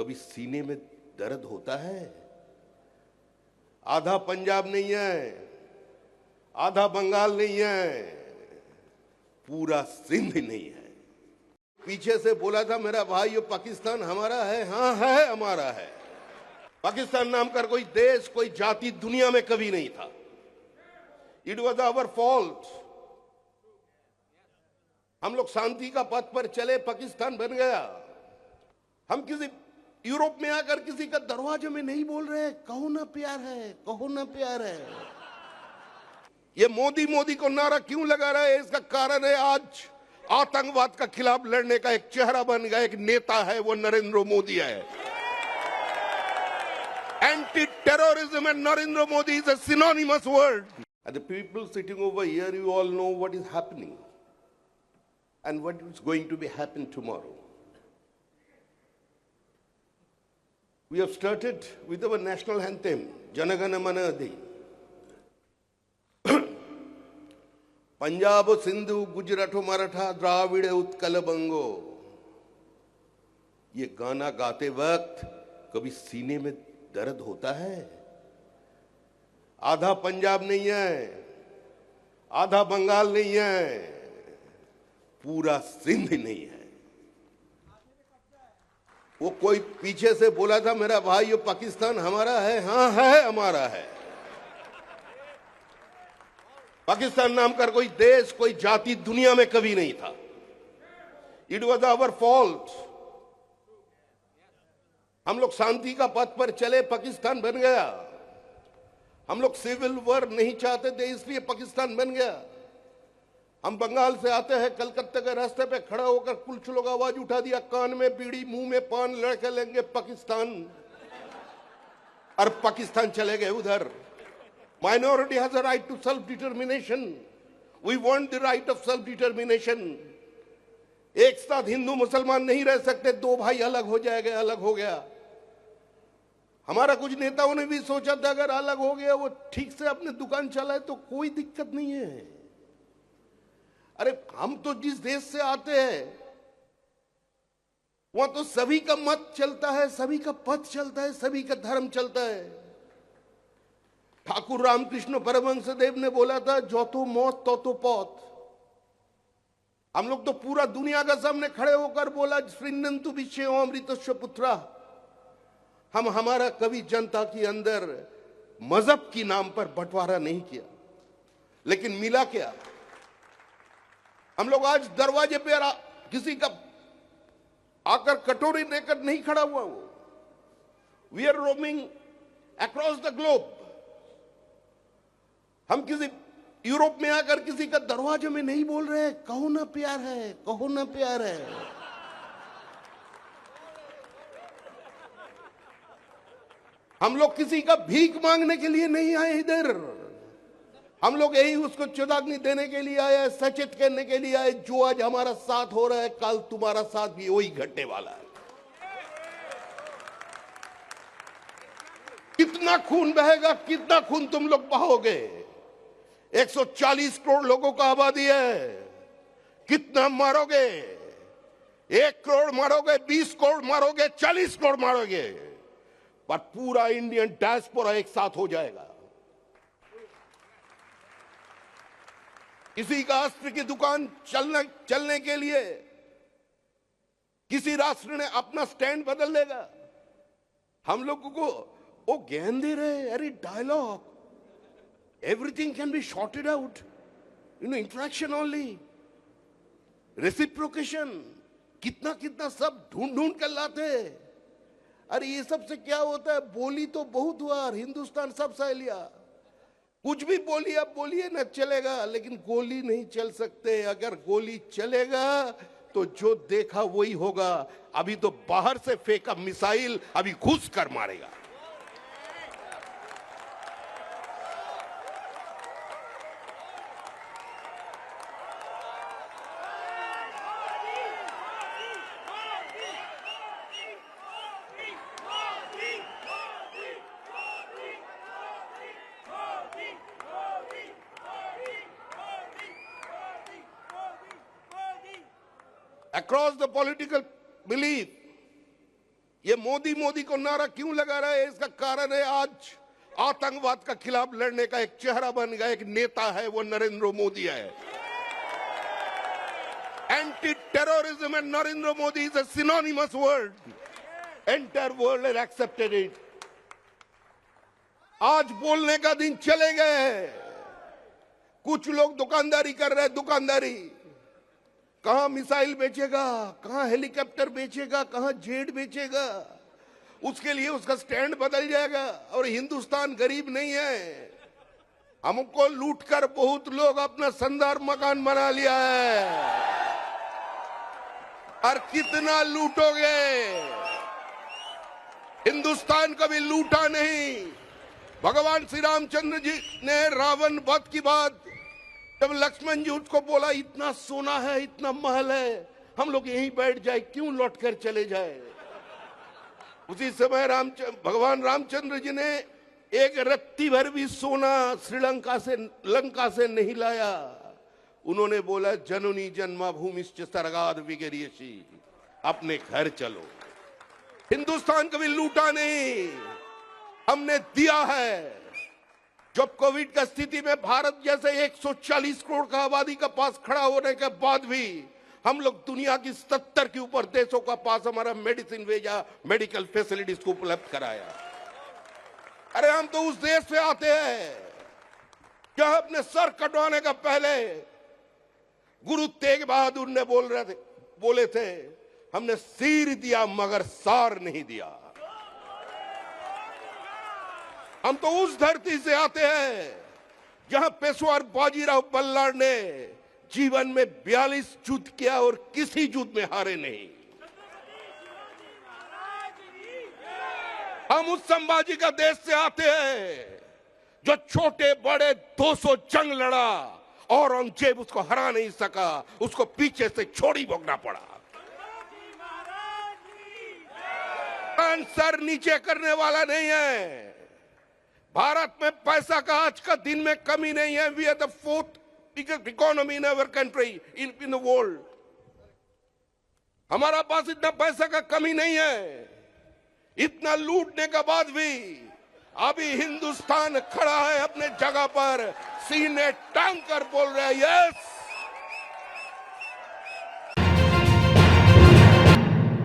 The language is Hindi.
कभी सीने में दर्द होता है? आधा पंजाब नहीं है, आधा बंगाल नहीं है, पूरा सिंध नहीं है। पीछे से बोला था मेरा भाई ये पाकिस्तान हमारा है। हाँ है, हमारा है। पाकिस्तान नाम का कोई देश, कोई जाति दुनिया में कभी नहीं था। It was our fault. हम लोग शांति का पथ पर चले, पाकिस्तान बन गया। हम किसी यूरोप में आकर किसी का दरवाजे में नहीं बोल रहे कहो ना प्यार है, कहो ना प्यार है। ये मोदी मोदी को नारा क्यों लगा रहे हैं? इसका कारण है आज आतंकवाद का खिलाफ लड़ने का एक चेहरा बन गया, एक नेता है, वो नरेंद्र मोदी है। Anti terrorism and Narendra Modi is a synonymous word. And the people sitting over here, you all know what is happening and what is going to be happen tomorrow. We have started with our national anthem, Jana Gana Mana Adi. Punjab Sindhu गुजरातो मराठा द्राविड़ उत्कल बंगो। ये गाना गाते वक्त कभी सीने में दर्द होता है? आधा पंजाब नहीं है, आधा बंगाल नहीं है, पूरा सिंध नहीं है। वो कोई पीछे से बोला था मेरा भाई ये पाकिस्तान हमारा है। हाँ है, हमारा है। पाकिस्तान नाम का कोई देश, कोई जाति दुनिया में कभी नहीं था। It was our fault. हम लोग शांति का पथ पर चले, पाकिस्तान बन गया। हम लोग सिविल वॉर नहीं चाहते थे, इसलिए पाकिस्तान बन गया। हम बंगाल से आते हैं, कलकत्ता के रास्ते पे खड़ा होकर कुछ लोग आवाज उठा दिया, कान में बीड़ी मुंह में पान, लड़के लेंगे पाकिस्तान, और पाकिस्तान चले गए उधर। Minority has a right to self-determination. We want the right of self-determination. एक साथ हिंदू मुसलमान नहीं रह सकते, दो भाई अलग हो जाएंगे, अलग हो गया। हमारा कुछ नेताओं ने भी सोचा था अगर अलग हो गया, वो ठीक से अपनी दुकान चलाए तो कोई दिक्कत नहीं है। अरे हम तो जिस देश से आते हैं वहां तो सभी का मत चलता है, सभी का पथ चलता है, सभी का धर्म चलता है। ठाकुर रामकृष्ण परमहंसदेव ने बोला था जो तो मौत तो पौत। हम लोग तो पूरा दुनिया का सामने खड़े होकर बोला श्रीनंतु विषयो अमृतस्व पुत्रा। हम हमारा कभी जनता के अंदर मजहब की नाम पर बंटवारा नहीं किया, लेकिन मिला क्या? हम लोग आज दरवाजे पे किसी का आकर कटोरी लेकर नहीं खड़ा हुआ। वो we are roaming across the globe. हम किसी यूरोप में आकर किसी का दरवाजे में नहीं बोल रहे कहो ना प्यार है, कहो ना प्यार है। हम लोग किसी का भीख मांगने के लिए नहीं आए इधर। हम लोग यही उसको चेतावनी देने के लिए आए, सचेत करने के लिए आए, जो आज हमारा साथ हो रहा है कल तुम्हारा साथ भी वही घटने वाला है। कितना खून बहेगा, कितना खून तुम लोग बहाओगे? 140 करोड़ लोगों का आबादी है, कितना मारोगे? 1 करोड़ मारोगे, 20 करोड़ मारोगे, 40 करोड़ मारोगे, पर पूरा इंडियन डायस्पोरा एक साथ हो जाएगा। किसी का अस्त्र की दुकान चलने के लिए किसी राष्ट्र ने अपना स्टैंड बदल देगा। हम लोगों को वो ज्ञान दे रहे, अरे dialogue, everything can be shorted out, interaction only, reciprocation, कितना कितना सब ढूंढ ढूंढ कर लाते हैं। अरे ये सब से क्या होता है? बोली तो बहुत हुआ, हिंदुस्तान सब सह लिया, कुछ भी बोलिए, अब बोलिए ना चलेगा, लेकिन गोली नहीं चल सकते। अगर गोली चलेगा तो जो देखा वही होगा। अभी तो बाहर से फेंका मिसाइल अभी घुस कर मारेगा। Across the political belief, ये मोदी मोदी को नारा क्यों लगा रहा है? इसका कारण है आज आतंकवाद का खिलाफ लड़ने का एक चेहरा बन गया, एक नेता है, वो नरेंद्र मोदी है। Anti terrorism and Narendra Modi is a synonymous word. Entire world has accepted it. आज बोलने का दिन चले गए हैं. कुछ लोग दुकानदारी कर रहे हैं, दुकानदारी. कहां मिसाइल बेचेगा, कहां हेलीकॉप्टर बेचेगा, कहां जेट बेचेगा, उसके लिए उसका स्टैंड बदल जाएगा. और हिंदुस्तान गरीब नहीं है. हमको लूटकर बहुत लोग अपना शानदार मकान बना लिया है. और कितना लूटोगे? हिंदुस्तान कभी लूटा नहीं. भगवान श्री रामचंद्र जी ने रावण वध की बात जब लक्ष्मण जी उसको बोला, इतना सोना है, इतना महल है, हम लोग यहीं बैठ जाए, क्यों लौट कर चले जाए? उसी समय भगवान रामचंद्र जी ने एक रत्ती भर भी सोना श्रीलंका से, लंका से नहीं लाया. उन्होंने बोला, जननी जन्माभूमिश्च स्वर्गाद् विगर्यसि, अपने घर चलो. हिंदुस्तान कभी लूटा नहीं, हमने दिया है. जब कोविड का स्थिति में भारत जैसे 140 करोड़ का आबादी का पास खड़ा होने के बाद भी हम लोग दुनिया की 70 के ऊपर देशों का पास हमारा मेडिसिन भेजा, मेडिकल फैसिलिटीज को उपलब्ध कराया. अरे हम तो उस देश से आते हैं जहां अपने सर कटवाने का पहले गुरु तेग बहादुर ने बोले थे, हमने सिर दिया मगर सार नहीं दिया. हम तो उस धरती से आते हैं जहां पेशवार बाजीराव बल्लाळ ने जीवन में 42 युद्ध किया और किसी युद्ध में हारे नहीं. हम उस संभाजी का देश से आते हैं जो छोटे बड़े 200 जंग लड़ा, औरंगजेब उसको हरा नहीं सका, उसको पीछे से छोड़ी भोगना पड़ा. सर नीचे करने वाला नहीं है. भारत में पैसा का आज का दिन में कमी नहीं है. We are the 4th biggest economy in our country in the world. हमारा पास इतना पैसा का कमी नहीं है. इतना लूटने के बाद भी अभी हिंदुस्तान खड़ा है अपने जगह पर, सीने टांग कर बोल रहा है, यस